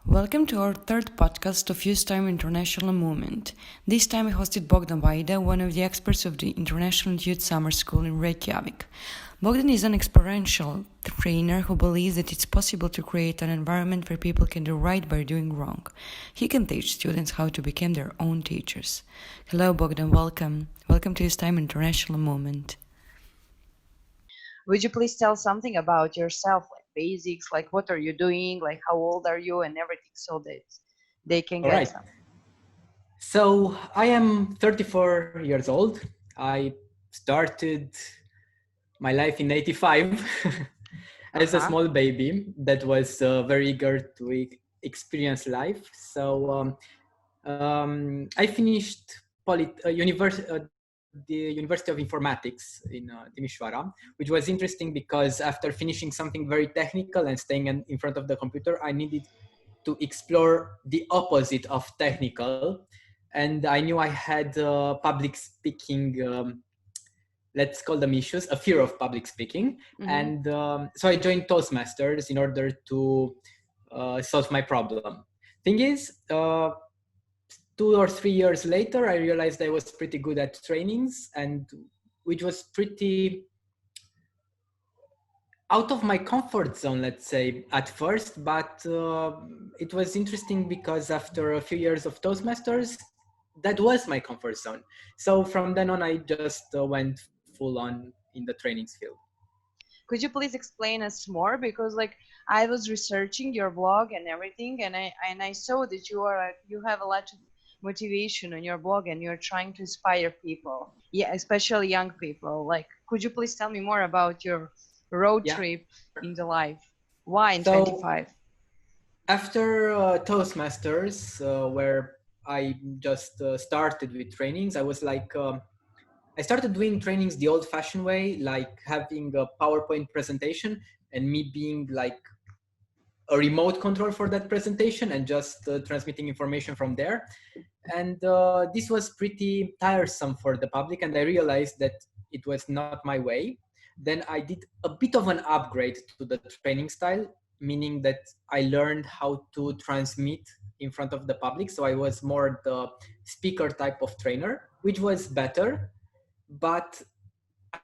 Welcome to our third podcast of Youth Time International Movement. This time I hosted Bogdan Vaida, one of the experts of the International Youth Summer School in Reykjavik. Bogdan is an experiential trainer who believes that it's possible to create an environment where people can do right by doing wrong. He can teach students how to become their own teachers. Hello Bogdan, welcome. Welcome to Youth Time International Movement. Would you please tell something about yourself, like basics, like what are you doing, like how old are you and everything, so that they can All get right. some. So I am 34 years old. I started my life in 85 as a Uh-huh. small baby that was very eager to experience life. So I finished the University of Informatics in Timișoara, which was interesting because after finishing something very technical and staying in front of the computer, I needed to explore the opposite of technical. And I knew I had public speaking, let's call them issues, a fear of public speaking. Mm-hmm. And so I joined Toastmasters in order to solve my problem. Thing is, 2 or 3 years later, I realized I was pretty good at trainings, and which was pretty out of my comfort zone, let's say, at first. But it was interesting because after a few years of Toastmasters, that was my comfort zone. So from then on, I just went full on in the trainings field. Could you please explain us more? Because like I was researching your blog and everything, and I saw that you have a lot of motivation on your blog and you're trying to inspire people, yeah, especially young people. Like, could you please tell me more about your road Yeah, trip sure. in the life? Why in So 25? after Toastmasters, where I just started with trainings, I was like, I started doing trainings the old fashioned way, like having a PowerPoint presentation and me being like a remote control for that presentation and just transmitting information from there. And this was pretty tiresome for the public, and I realized that it was not my way. Then I did a bit of an upgrade to the training style, meaning that I learned how to transmit in front of the public. So I was more the speaker type of trainer, which was better. But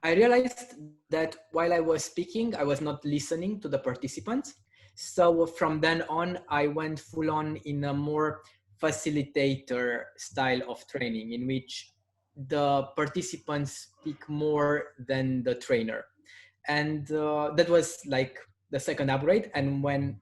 I realized that while I was speaking, I was not listening to the participants. So from then on, I went full on in a more facilitator style of training, in which the participants speak more than the trainer. And that was like the second upgrade. And when,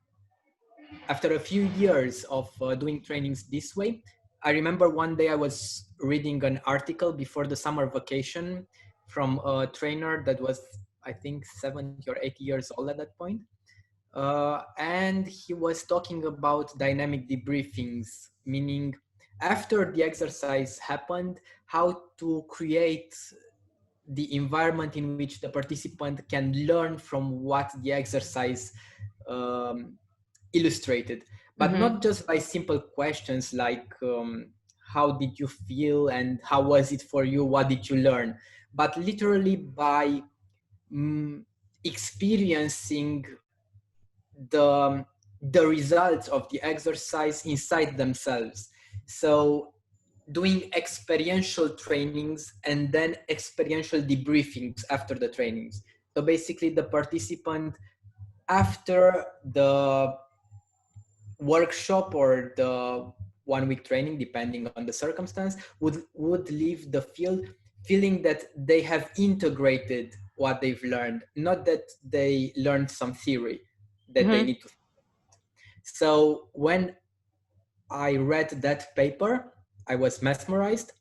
after a few years of doing trainings this way, I remember one day I was reading an article before the summer vacation from a trainer that was, I think, 70 or 80 years old at that point. And he was talking about dynamic debriefings, meaning after the exercise happened, how to create the environment in which the participant can learn from what the exercise um, illustrated, but Mm-hmm. not just by simple questions like how did you feel and how was it for you, what did you learn, but literally by experiencing the the results of the exercise inside themselves. So doing experiential trainings and then experiential debriefings after the trainings. So basically the participant, after the workshop or the 1 week training, depending on the circumstance, would leave the field feeling that they have integrated what they've learned, not that they learned some theory that they Mm-hmm. need to. So when I read that paper, I was mesmerized.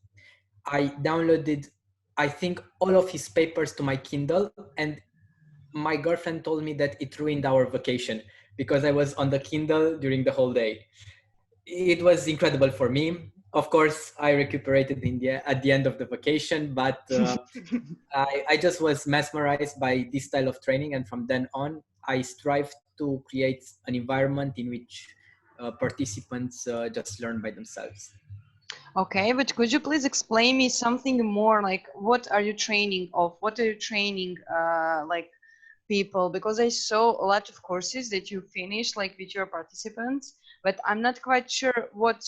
I downloaded, I think, all of his papers to my Kindle, and my girlfriend told me that it ruined our vacation because I was on the Kindle during the whole day. It was incredible for me. Of course, I recuperated at the end of the vacation, but I just was mesmerized by this style of training. And from then on, I strive to create an environment in which participants just learn by themselves. Okay, but could you please explain me something more like what are you training of? What are you training like people, because I saw a lot of courses that you finished like with your participants, but I'm not quite sure what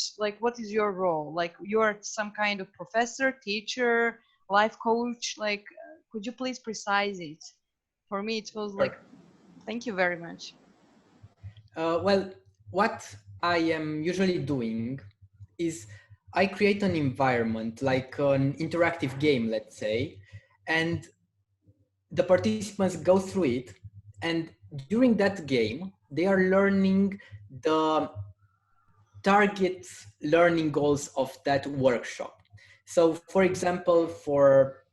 is your role. Like you are some kind of professor, teacher, life coach. Like, could you please precise it? For me, it was like, Sure. thank you very much. Well, what I am usually doing is I create an environment like an interactive game, let's say, and the participants go through it. And during that game, they are learning the target learning goals of that workshop. So, for example, for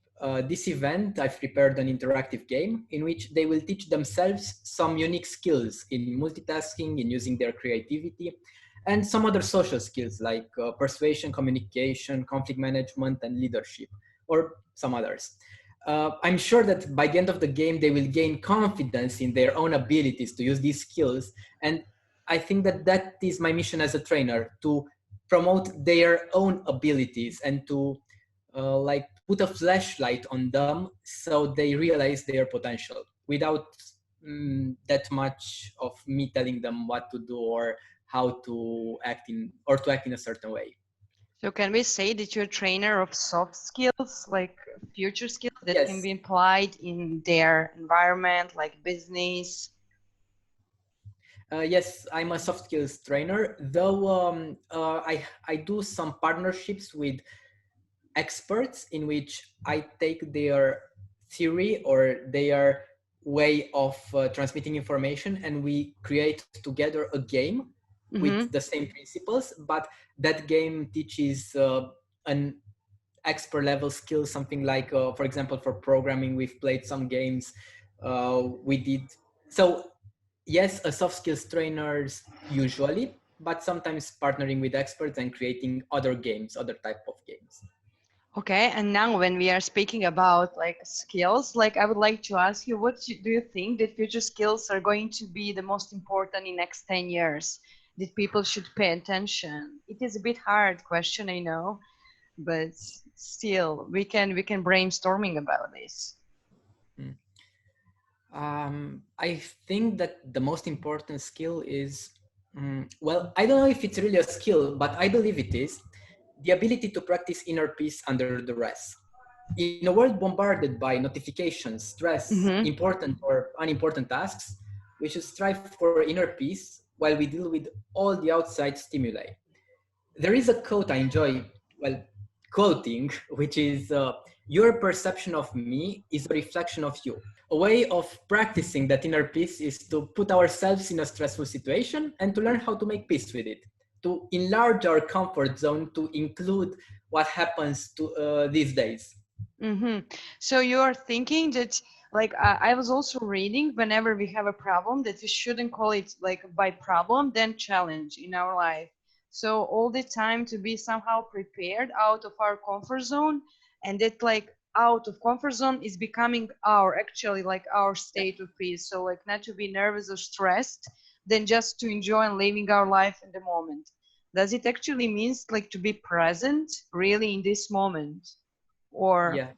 this event, I've prepared an interactive game in which they will teach themselves some unique skills in multitasking, in using their creativity, and some other social skills like persuasion, communication, conflict management, and leadership, or some others. I'm sure that by the end of the game, they will gain confidence in their own abilities to use these skills. And I think that that is my mission as a trainer, to promote their own abilities and to like put a flashlight on them so they realize their potential without that much of me telling them what to do or how to act in or to act in a certain way. So can we say that you're a trainer of soft skills, like future skills that can Yes. be applied in their environment, like business? Yes, I'm a soft skills trainer, though I do some partnerships with experts in which I take their theory or their way of transmitting information and we create together a game with Mm-hmm. the same principles, but that game teaches an expert level skill, something like, for example, for programming, we've played some games. We did so. Yes, a soft skills trainers usually, but sometimes partnering with experts and creating other games, other type of games. Okay, and now when we are speaking about like skills, like I would like to ask you, do you think that future skills are going to be the most important in next 10 years? That people should pay attention? It is a bit hard question, I know, but still we can brainstorming about this. Mm. I think that the most important skill is, well, I don't know if it's really a skill, but I believe it is the ability to practice inner peace under duress. In a world bombarded by notifications, stress, Mm-hmm. important or unimportant tasks, we should strive for inner peace while we deal with all the outside stimuli. There is a quote I enjoy, well, quoting, which is your perception of me is a reflection of you. A way of practicing that inner peace is to put ourselves in a stressful situation and to learn how to make peace with it, to enlarge our comfort zone, to include what happens to these days. Mm-hmm. So you're thinking that, like, I was also reading whenever we have a problem that we shouldn't call it like by problem, then challenge in our life. So all the time to be somehow prepared out of our comfort zone, and that like out of comfort zone is becoming our actually like our Yeah. state of peace. So like not to be nervous or stressed, then just to enjoy and living our life in the moment. Does it actually means like to be present really in this moment? Or Yeah.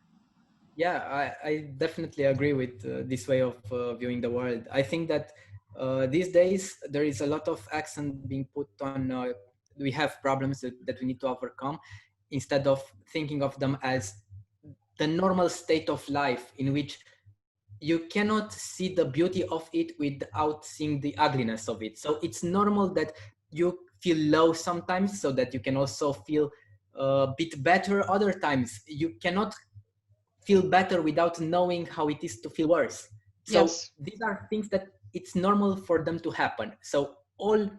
Yeah, I definitely agree with this way of viewing the world. I think that these days there is a lot of accent being put on we have problems that we need to overcome instead of thinking of them as the normal state of life in which you cannot see the beauty of it without seeing the ugliness of it. So it's normal that you feel low sometimes so that you can also feel a bit better other times. You cannot feel better without knowing how it is to feel worse. So yes. these are things that it's normal for them to happen. So all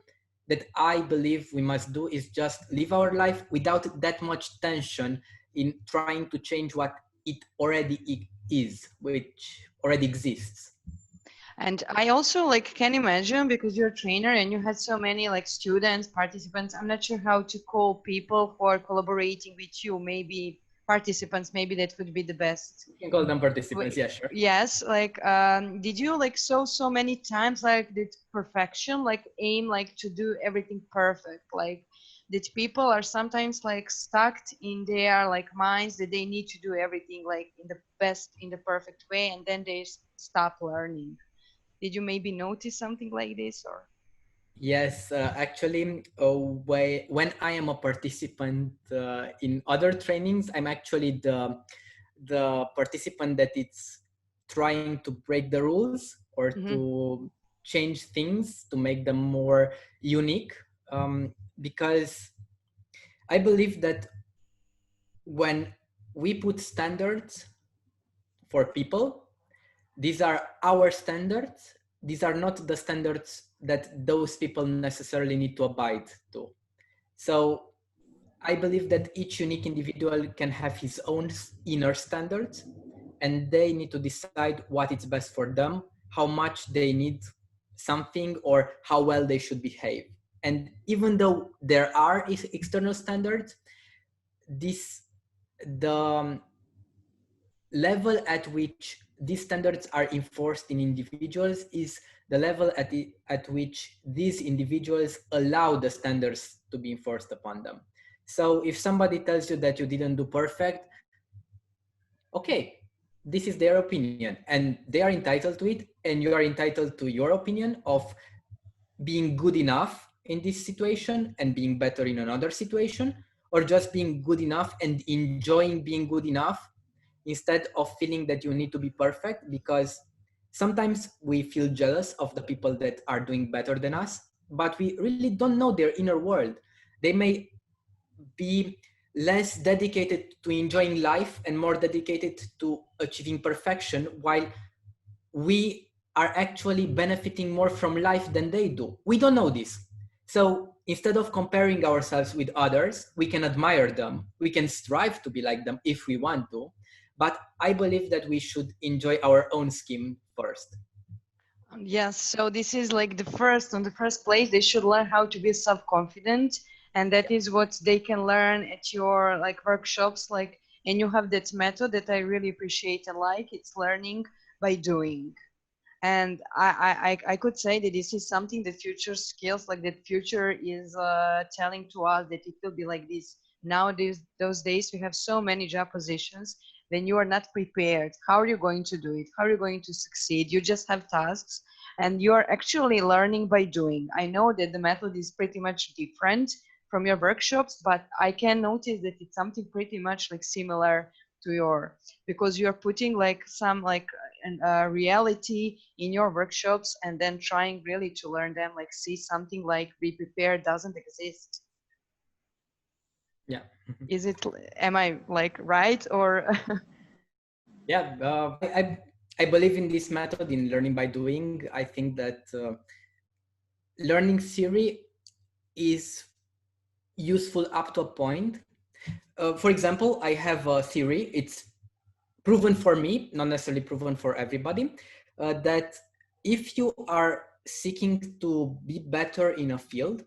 that I believe we must do is just live our life without that much tension in trying to change what it already is, which already exists. And I also like can imagine because you're a trainer and you had so many like students, participants. I'm not sure how to call people who are collaborating with you. Maybe participants, maybe that would be the best. You can call them participants, Wait, yeah, sure. yes, like did you like so many times like did perfection like aim like to do everything perfect? Like that people are sometimes like stuck in their like minds that they need to do everything like in the best in the perfect way, and then they stop learning. Did you maybe notice something like this, or? Yes, actually, when I am a participant in other trainings, I'm actually the participant that it's trying to break the rules or Mm-hmm. to change things to make them more unique. Because I believe that when we put standards for people, these are our standards. These are not the standards that those people necessarily need to abide to. So I believe that each unique individual can have his own inner standards, and they need to decide what is best for them, how much they need something, or how well they should behave. And even though there are external standards, this the level at which these standards are enforced in individuals is the level at which these individuals allow the standards to be enforced upon them. So if somebody tells you that you didn't do perfect, okay, this is their opinion and they are entitled to it, and you are entitled to your opinion of being good enough in this situation and being better in another situation, or just being good enough and enjoying being good enough instead of feeling that you need to be perfect, because sometimes we feel jealous of the people that are doing better than us, but we really don't know their inner world. They may be less dedicated to enjoying life and more dedicated to achieving perfection, while we are actually benefiting more from life than they do. We don't know this. So instead of comparing ourselves with others, we can admire them. We can strive to be like them if we want to. But I believe that we should enjoy our own scheme first. Yes, so this is like on the first place, they should learn how to be self-confident, and that is what they can learn at your like workshops, like, and you have that method that I really appreciate and like, it's learning by doing. And I could say that this is something that future skills, like that future is telling to us that it will be like this. Nowadays, those days, we have so many job positions. When you are not prepared, how are you going to do it? How are you going to succeed? You just have tasks, and you are actually learning by doing. I know that the method is pretty much different from your workshops, but I can notice that it's something pretty much like similar to your, because you're putting like some like and reality in your workshops, and then trying really to learn them, like see something like be prepared doesn't exist. Yeah. Is it, am I like right, or? Yeah. I believe in this method in learning by doing. I think that learning theory is useful up to a point. For example, I have a theory. It's proven for me, not necessarily proven for everybody, that if you are seeking to be better in a field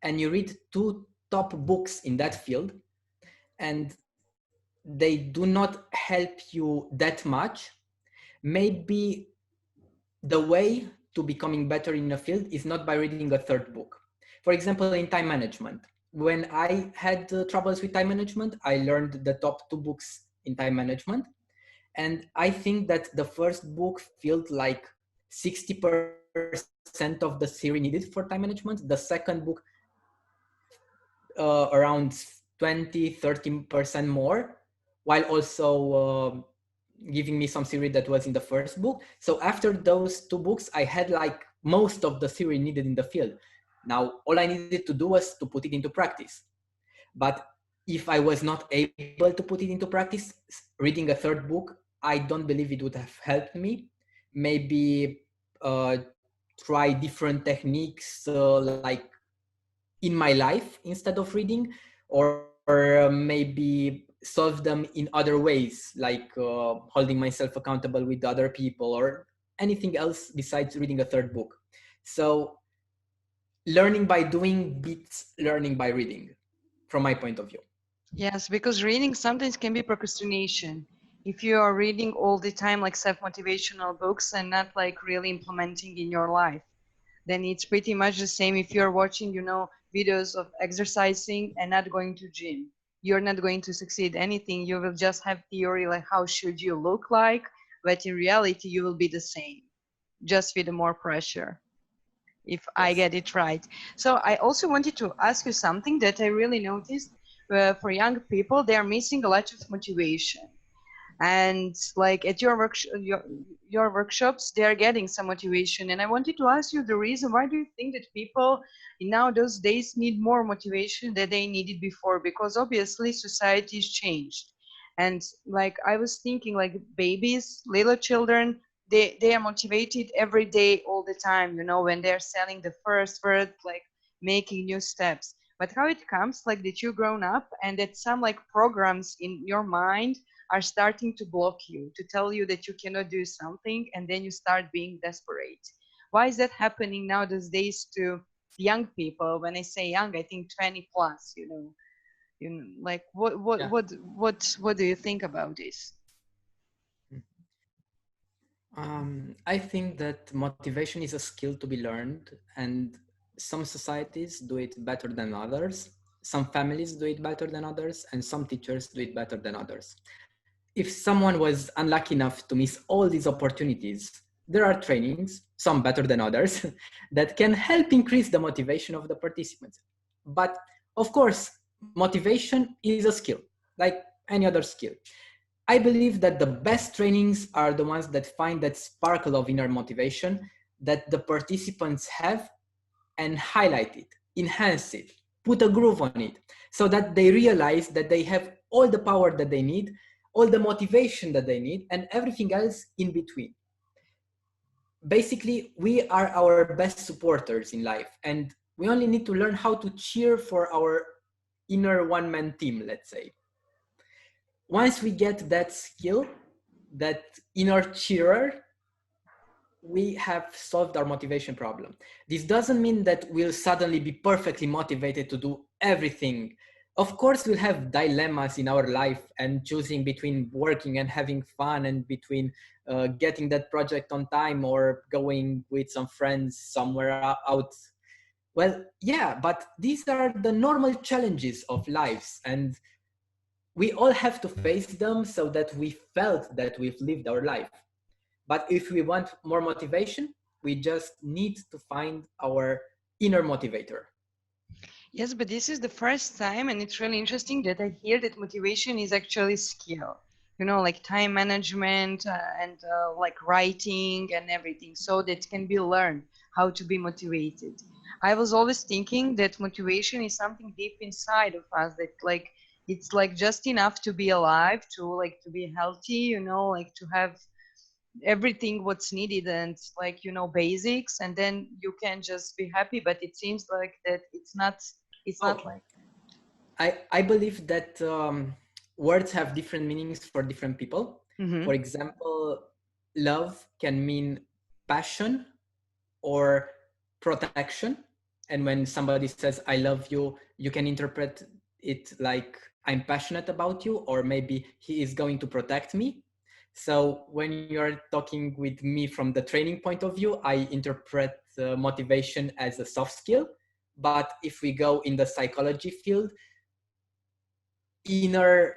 and you read two top books in that field and they do not help you that much, maybe the way to becoming better in a field is not by reading a third book. For example, in time management, when I had troubles with time management, I learned the top two books in time management. And I think that the first book filled like 60% of the theory needed for time management. The second book, around 20-30% more, while also giving me some theory that was in the first book. So after those two books, I had like most of the theory needed in the field. Now, all I needed to do was to put it into practice. But if I was not able to put it into practice, reading a third book, I don't believe it would have helped me. Maybe uh, try different techniques like in my life instead of reading, or maybe solve them in other ways, like holding myself accountable with other people or anything else besides reading a third book. So learning by doing beats learning by reading, from my point of view. Yes, because reading sometimes can be procrastination. If you are reading all the time like self-motivational books and not like really implementing in your life, then it's pretty much the same if you're watching, videos of exercising and not going to gym. You're not going to succeed anything. You will just have theory like how should you look like, but in reality you will be the same, just with more pressure, if I Yes. get it right. So I also wanted to ask you something that I really noticed. For young people, they are missing a lot of motivation, and like at your workshops they are getting some motivation, and I wanted to ask you the reason. Why do you think that people in now those days need more motivation than they needed before? Because obviously society's changed, and like I was thinking, like babies, little children, they are motivated every day all the time, you know, when they're selling the first word, like making new steps. But how it comes like that you grown up and that some like programs in your mind are starting to block you, to tell you that you cannot do something, and then you start being desperate. Why is that happening now these days to young people? When I say young, I think 20 plus, like Yeah. what do you think about this? I think that motivation is a skill to be learned, and some societies do it better than others. Some families do it better than others, and some teachers do it better than others. If someone was unlucky enough to miss all these opportunities, there are trainings, some better than others, that can help increase the motivation of the participants. But of course, motivation is a skill, like any other skill. I believe that the best trainings are the ones that find that sparkle of inner motivation that the participants have and highlight it, enhance it, put a groove on it, so that they realize that they have all the power that they need, all the motivation that they need, and everything else in between. Basically, we are our best supporters in life, and we only need to learn how to cheer for our inner one-man team, let's say. Once we get that skill, that inner cheerer, we have solved our motivation problem. This doesn't mean that we'll suddenly be perfectly motivated to do everything. Of course, we'll have dilemmas in our life and choosing between working and having fun and between getting that project on time or going with some friends somewhere out. Well, yeah, but these are the normal challenges of lives, and we all have to face them so that we felt that we've lived our life. But if we want more motivation, we just need to find our inner motivator. Yes, but this is the first time, and it's really interesting that I hear that motivation is actually skill. You know, like time management and like writing and everything, so that can be learned how to be motivated. I was always thinking that motivation is something deep inside of us, that like it's like just enough to be alive, to like to be healthy, you know, like to have everything what's needed and like basics, and then you can just be happy. But it seems like that it's not Oh, like. I believe that words have different meanings for different people. Mm-hmm. For example, love can mean passion or protection. And when somebody says, I love you, you can interpret it like I'm passionate about you, or maybe he is going to protect me. So when you're talking with me from the training point of view, I interpret motivation as a soft skill. But if we go in the psychology field, inner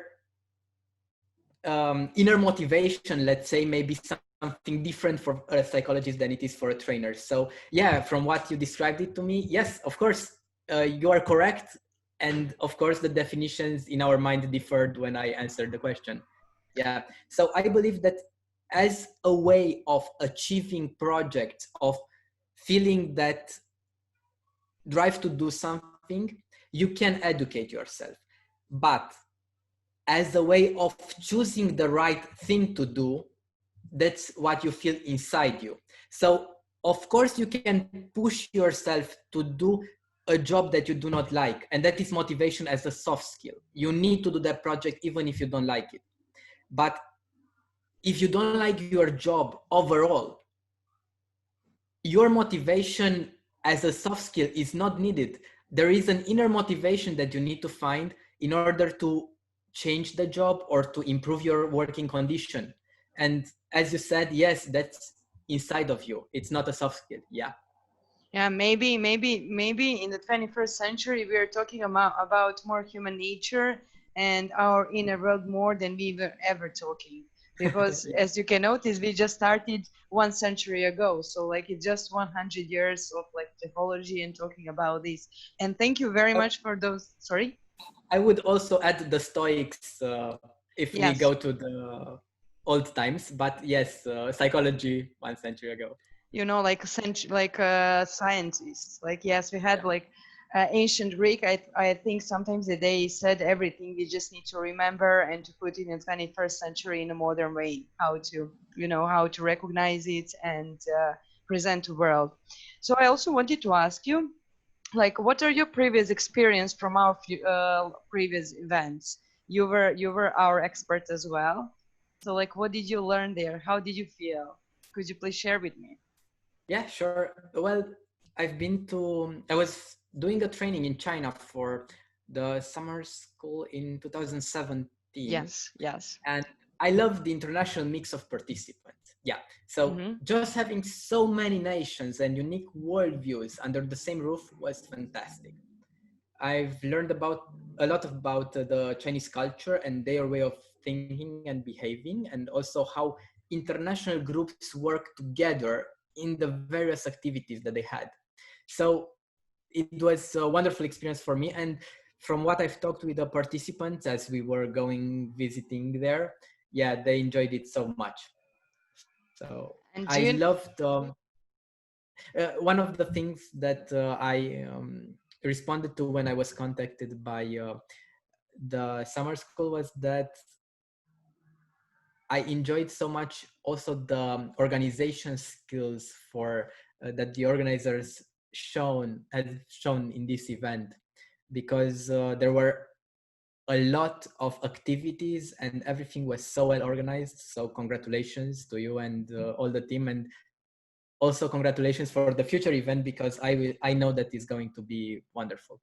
inner motivation, let's say, may be something different for a psychologist than it is for a trainer. So yeah, from what you described it to me, yes, of course, you are correct. And of course, the definitions in our mind differed when I answered the question. Yeah. So I believe that as a way of achieving projects, of feeling that drive to do something, you can educate yourself. But as a way of choosing the right thing to do, that's what you feel inside you. So of course you can push yourself to do a job that you do not like, and that is motivation as a soft skill. You need to do that project even if you don't like it. But if you don't like your job overall, your motivation as a soft skill is not needed. There is an inner motivation that you need to find in order to change the job or to improve your working condition. And as you said, yes, that's inside of you. It's not a soft skill. Yeah. Yeah, maybe in the 21st century we are talking about more human nature and our inner world more than we were ever talking. because as you can notice, we just started 1 century ago. So like it's just 100 years of like typology and talking about this. And thank you very much for those. Sorry. I would also add the Stoics if we go Yes. to the old times, but yes, psychology 1 century ago. Like scientists. Like yes, we had Yeah. like ancient Greek. I think sometimes they said everything. We just need to remember and to put it in 21st century in a modern way. How to how to recognize it and present to world. So I also wanted to ask you, like, what are your previous experience from our previous events? You were our expert as well. So like, what did you learn there? How did you feel? Could you please share with me? Yeah, sure. Well, I was doing a training in China for the summer school in 2017, Yes, yes. and I love the international mix of participants. Yeah. So Mm-hmm. just having so many nations and unique worldviews under the same roof was fantastic. I've learned about a lot about the Chinese culture and their way of thinking and behaving, and also how international groups work together in the various activities that they had. So it was a wonderful experience for me. And from what I've talked with the participants as we were going visiting there, yeah, they enjoyed it so much. So I And do you? loved one of the things that I responded to when I was contacted by the summer school was that I enjoyed so much also the organization skills for that the organizers had shown in this event, because there were a lot of activities and everything was so well organized. So congratulations to you and all the team, and also congratulations for the future event, because I know that it's going to be wonderful.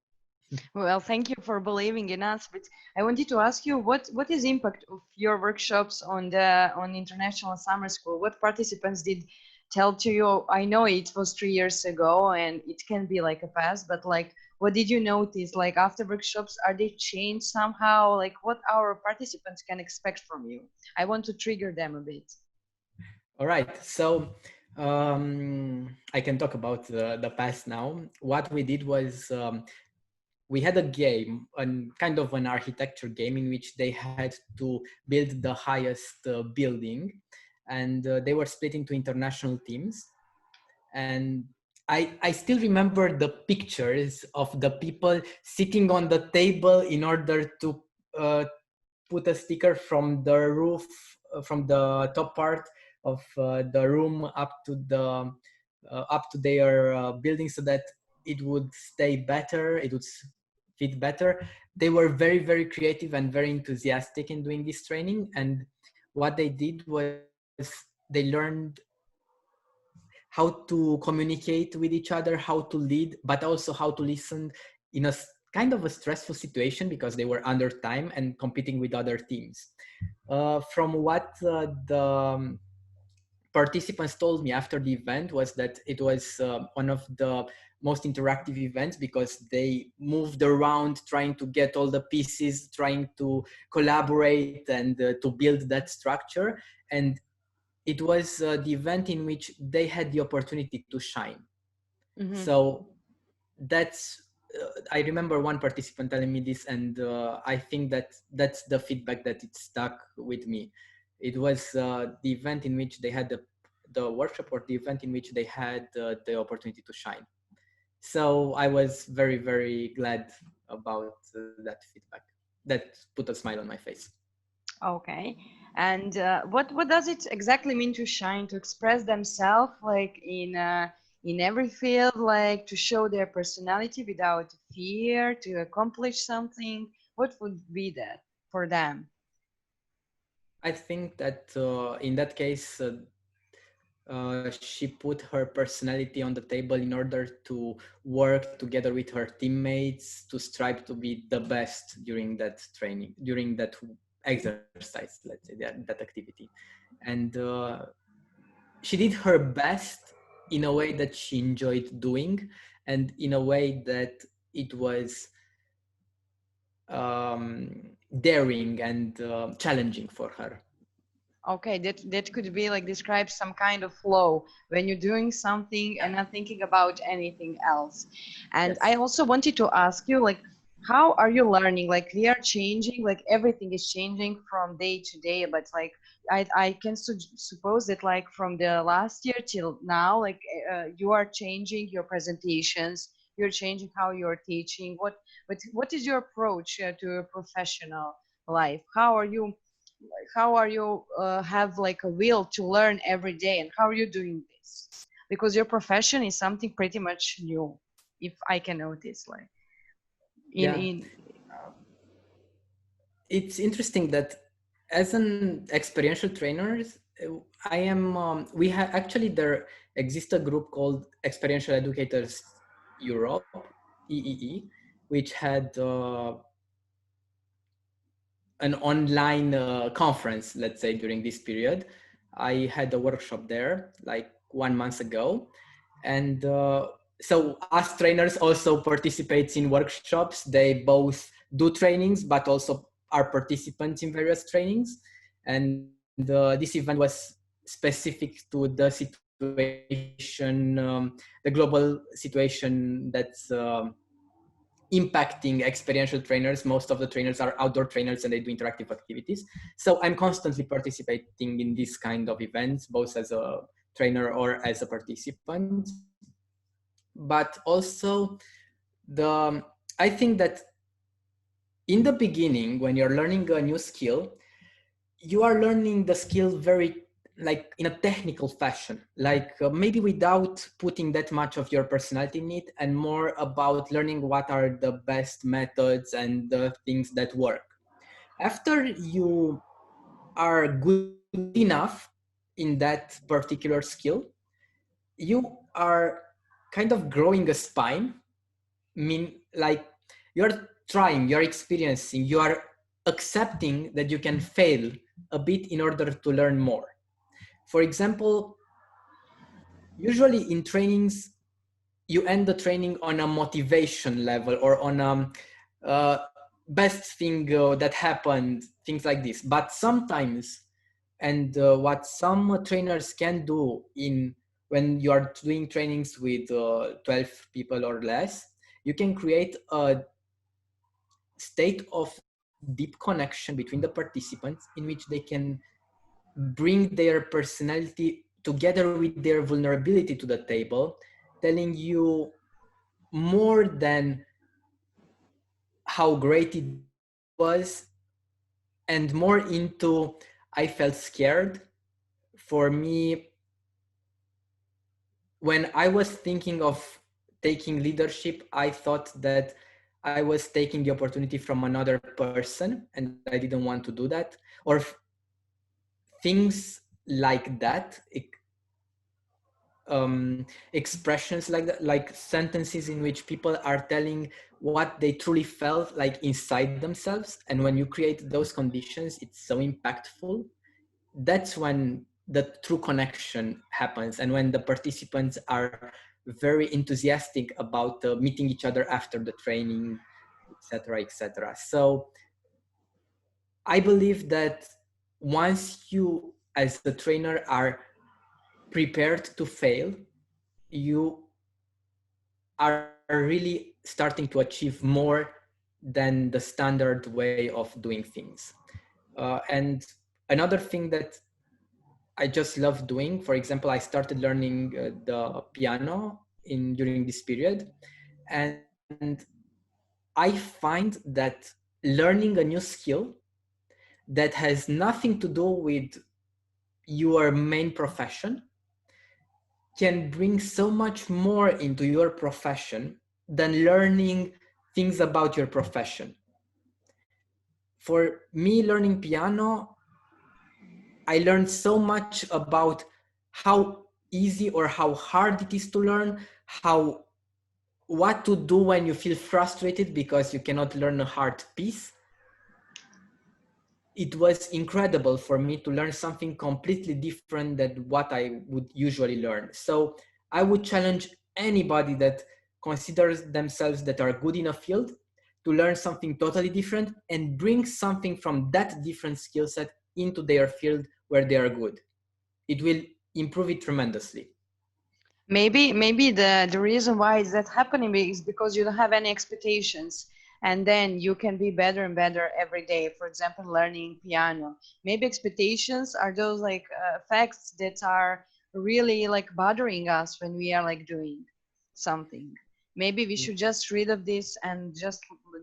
Well, thank you for believing in us. But I wanted to ask you, what is impact of your workshops on the international summer school? What participants did tell to you? I know it was 3 years ago, and it can be like a past, but like, what did you notice? Like after workshops, are they changed somehow? Like what our participants can expect from you? I want to trigger them a bit. All right, so I can talk about the past now. What we did was we had a game, kind of an architecture game, in which they had to build the highest building, and they were split into international teams. And I still remember the pictures of the people sitting on the table in order to uh, put a sticker from the roof, from the top part of the room up to their building, so that it would stay better, it would fit better. They were very, very creative and very enthusiastic in doing this training. And what they did was they learned how to communicate with each other, how to lead, but also how to listen in a kind of a stressful situation, because they were under time and competing with other teams. From what the participants told me after the event was that it was one of the most interactive events, because they moved around trying to get all the pieces, trying to collaborate and to build that structure. And it was the event in which they had the opportunity to shine. Mm-hmm. So that's I remember one participant telling me this, and I think that that's the feedback that it stuck with me. It was the event in which they had the workshop, or the event in which they had the opportunity to shine. So I was very, very glad about that feedback. That put a smile on my face. Okay. And what does it exactly mean to shine, to express themselves like in every field, like to show their personality without fear, to accomplish something? What would be that for them? I think that in that case, she put her personality on the table in order to work together with her teammates to strive to be the best during that training, during that exercise, let's say, that activity. And she did her best in a way that she enjoyed doing, and in a way that it was daring and challenging for her. Okay, that could be like describe some kind of flow when you're doing something and not thinking about anything else. And I Yes. also wanted to ask you, like, how are you learning? Like, we are changing, like everything is changing from day to day, but like I can suppose that like from the last year till now, like you are changing your presentations, you're changing how you're teaching. What is your approach to your professional life? How are you have like a will to learn every day, and how are you doing this, because your profession is something pretty much new, if I can notice, like Yeah. in It's interesting that as an experiential trainer, I am. We have actually there exists a group called Experiential Educators Europe EEE, which had an online conference, let's say, during this period. I had a workshop there like 1 month ago. And so us trainers also participates in workshops. They both do trainings, but also are participants in various trainings. And this event was specific to the situation, the global situation that's impacting experiential trainers. Most of the trainers are outdoor trainers and they do interactive activities. So I'm constantly participating in this kind of events, both as a trainer or as a participant. But also the I think that in the beginning, when you're learning a new skill, you are learning the skill very like in a technical fashion, like maybe without putting that much of your personality in it, and more about learning what are the best methods and the things that work. After you are good enough in that particular skill, you are kind of growing a spine. Mean like you're trying, you're experiencing, you are accepting that you can fail a bit in order to learn more. For example, usually in trainings, you end the training on a motivation level or on a best thing that happened, things like this. But sometimes, and what some trainers can do in when you are doing trainings with 12 people or less, you can create a state of deep connection between the participants in which they can bring their personality together with their vulnerability to the table, telling you more than how great it was and more into I felt scared. For me, when I was thinking of taking leadership, I thought that I was taking the opportunity from another person and I didn't want to do that. Or things like that, expressions like that, like sentences in which people are telling what they truly felt like inside themselves. And when you create those conditions, it's so impactful. That's when the true connection happens, and when the participants are very enthusiastic about meeting each other after the training, etc., etc. So I believe that once you as a trainer are prepared to fail, you are really starting to achieve more than the standard way of doing things. And another thing that I just love doing, for example, I started learning the piano in during this period, and I find that learning a new skill that has nothing to do with your main profession can bring so much more into your profession than learning things about your profession. For me, learning piano, I learned so much about how easy or how hard it is to learn, how what to do when you feel frustrated because you cannot learn a hard piece. It was incredible for me to learn something completely different than what I would usually learn. So I would challenge anybody that considers themselves that are good in a field to learn something totally different and bring something from that different skill set into their field where they are good. It will improve it tremendously. Maybe the reason why is that happening is because you don't have any expectations, and then you can be better and better every day. For example, learning piano. Maybe expectations are those like facts that are really like bothering us when we are like doing something. Maybe we should just rid of this and just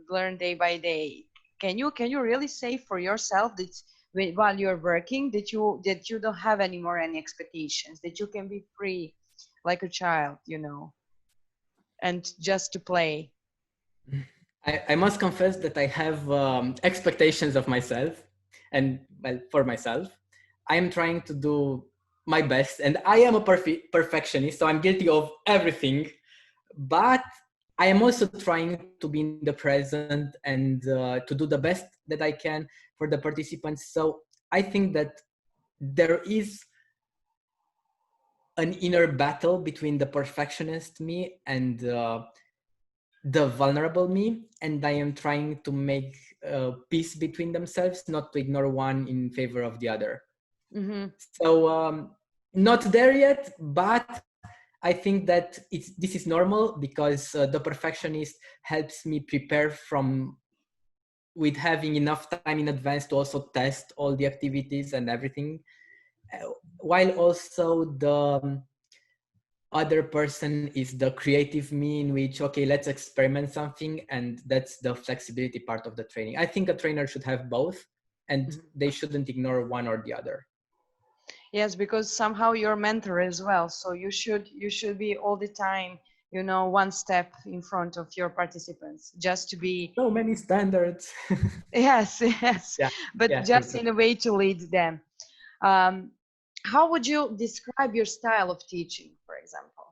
learn day by day. Can you really say for yourself that while you're working that you don't have anymore any expectations, that you can be free like a child, and just to play. I must confess that I have expectations of myself, and well, for myself, I am trying to do my best, and I am a perfectionist, so I'm guilty of everything. But I am also trying to be in the present and to do the best that I can for the participants. So I think that there is an inner battle between the perfectionist me and the vulnerable me, and I am trying to make peace between themselves, not to ignore one in favor of the other. Mm-hmm. So not there yet, but I think that this is normal because the perfectionist helps me prepare from with having enough time in advance to also test all the activities and everything, while also the other person is the creative me, in which, okay, let's experiment something, and that's the flexibility part of the training. I think a trainer should have both, and Mm-hmm. they shouldn't ignore one or the other. Yes, because somehow you're mentor as well, so you should be all the time, one step in front of your participants, just to be. So many standards. Yes, yes, Yeah, but yeah, true, just true. in a way to lead them. Um, how would you describe your style of teaching, for example?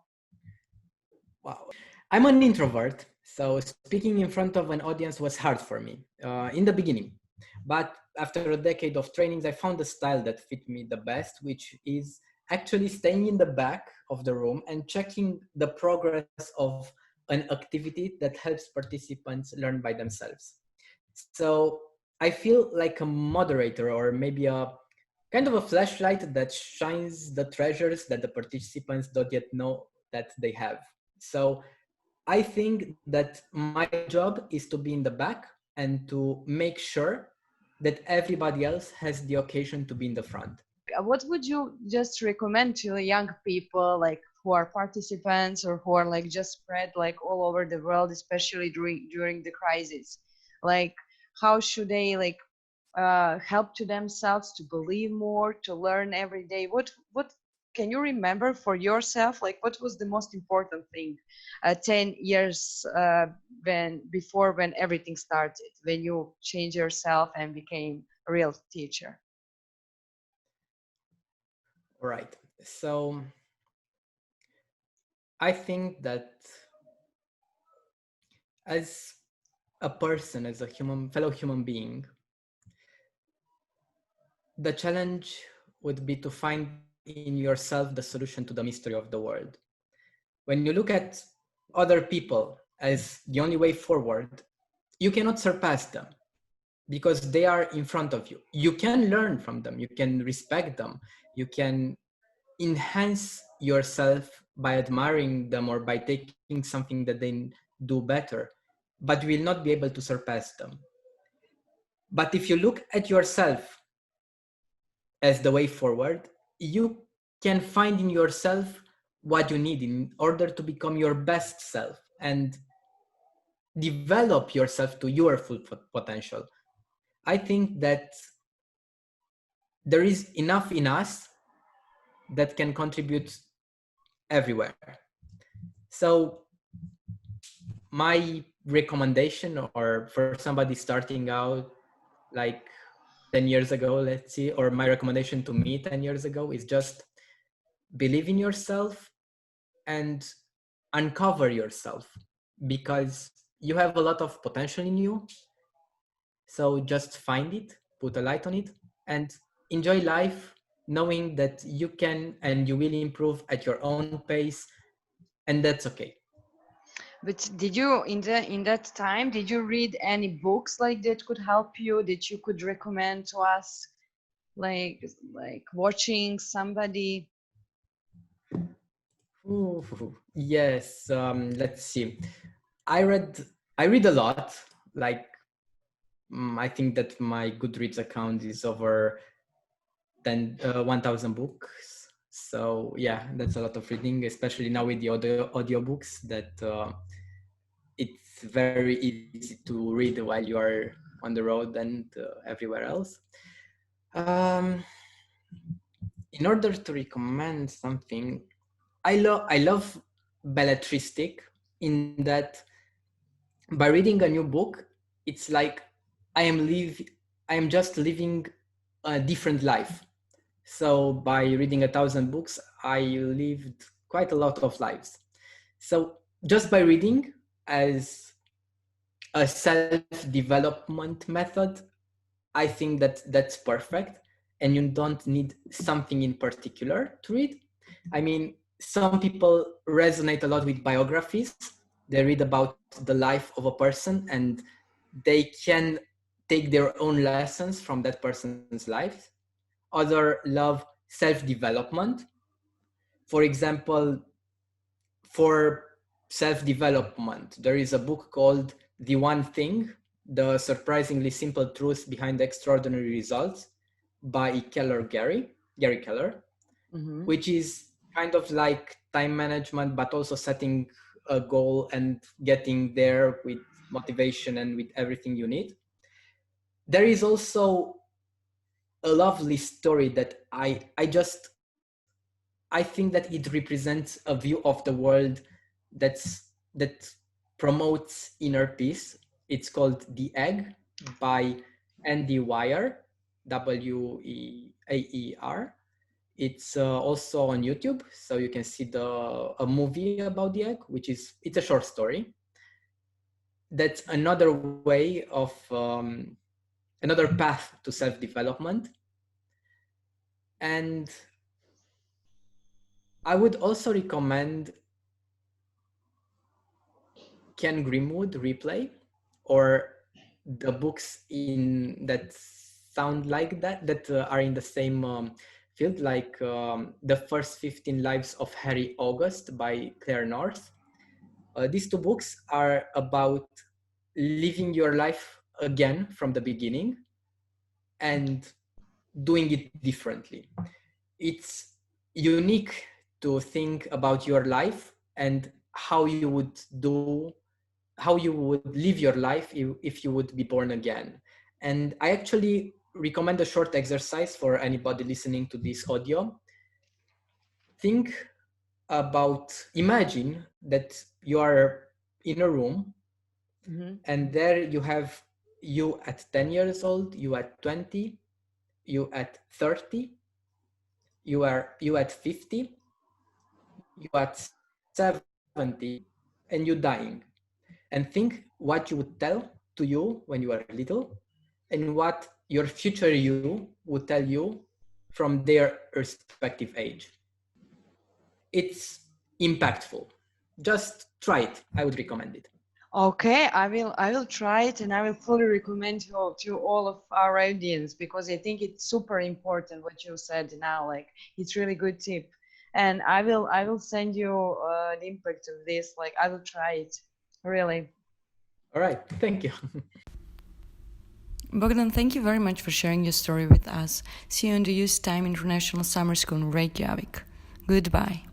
Wow. I'm an introvert, so speaking in front of an audience was hard for me in the beginning. But after a decade of trainings, I found a style that fit me the best, which is actually staying in the back of the room and checking the progress of an activity that helps participants learn by themselves. So I feel like a moderator, or maybe a kind of a flashlight that shines the treasures that the participants don't yet know that they have. So I think that my job is to be in the back and to make sure that everybody else has the occasion to be in the front. What would you just recommend to young people, like who are participants or who are like just spread like all over the world, especially during the crisis? Like, how should they like help to themselves to believe more, to learn every day? What can you remember for yourself? Like, what was the most important thing 10 years when everything started, when you changed yourself and became a real teacher? All right. So I think that as a person, as a fellow human being, the challenge would be to find in yourself the solution to the mystery of the world. When you look at other people as the only way forward, you cannot surpass them because they are in front of you. You can learn from them, you can respect them, you can enhance yourself by admiring them or by taking something that they do better, but you will not be able to surpass them. But if you look at yourself as the way forward, you can find in yourself what you need in order to become your best self and develop yourself to your full potential. I think that there is enough in us that can contribute everywhere. So my recommendation, or for somebody starting out like 10 years ago, let's see, or my recommendation to me 10 years ago, is just believe in yourself and uncover yourself, because you have a lot of potential in you. So just find it, put a light on it, and enjoy life, knowing that you can and you will improve at your own pace, and that's okay. But did you in that time did you read any books like that could help you that you could recommend to us? like watching somebody? Ooh, yes. Let's see. I read I read a lot. Like I think that my Goodreads account is over 1,000 books. So yeah, that's a lot of reading, especially now with the audiobooks that it's very easy to read while you are on the road and everywhere else. Um, in order to recommend something, I love belletristic in that by reading a new book, it's like I am live I am just living a different life. So by reading 1,000 books, I lived quite a lot of lives. So just by reading as a self-development method, I think that that's perfect. And you don't need something in particular to read. I mean, some people resonate a lot with biographies. They read about the life of a person and they can take their own lessons from that person's life. Other love self-development. For example, for self-development, there is a book called The One Thing, The Surprisingly Simple Truths Behind Extraordinary Results by Gary Keller, Mm-hmm. which is kind of like time management, but also setting a goal and getting there with motivation and with everything you need. There is also a lovely story that I think that it represents a view of the world that promotes inner peace. It's called The Egg by Andy Weir, Weaer. It's also on YouTube, so you can see a movie about the egg, which is it's a short story. That's another way of another path to self-development. And I would also recommend Ken Grimwood Replay, or the books in that sound like that are in the same field, like The First 15 Lives of Harry August by Claire North. These two books are about living your life again from the beginning and doing it differently. It's unique to think about your life and how you would live your life if you would be born again. And I actually recommend a short exercise for anybody listening to this audio. Think imagine that you are in a room Mm-hmm. and there you have you at 10 years old, you at 20, you at 30, you at 50, you at 70, and you dying. And think what you would tell to you when you were little and what your future you would tell you from their respective age. It's impactful. Just try it. I would recommend it. Okay, I will try it, and I will fully recommend to all of our audience, because I think it's super important what you said now. Like, it's really good tip, and I will send you the impact of this. Like, I will try it, really. All right. Thank you. Bogdan, thank you very much for sharing your story with us. See you in the Youth Time International Summer School in Reykjavik. Goodbye.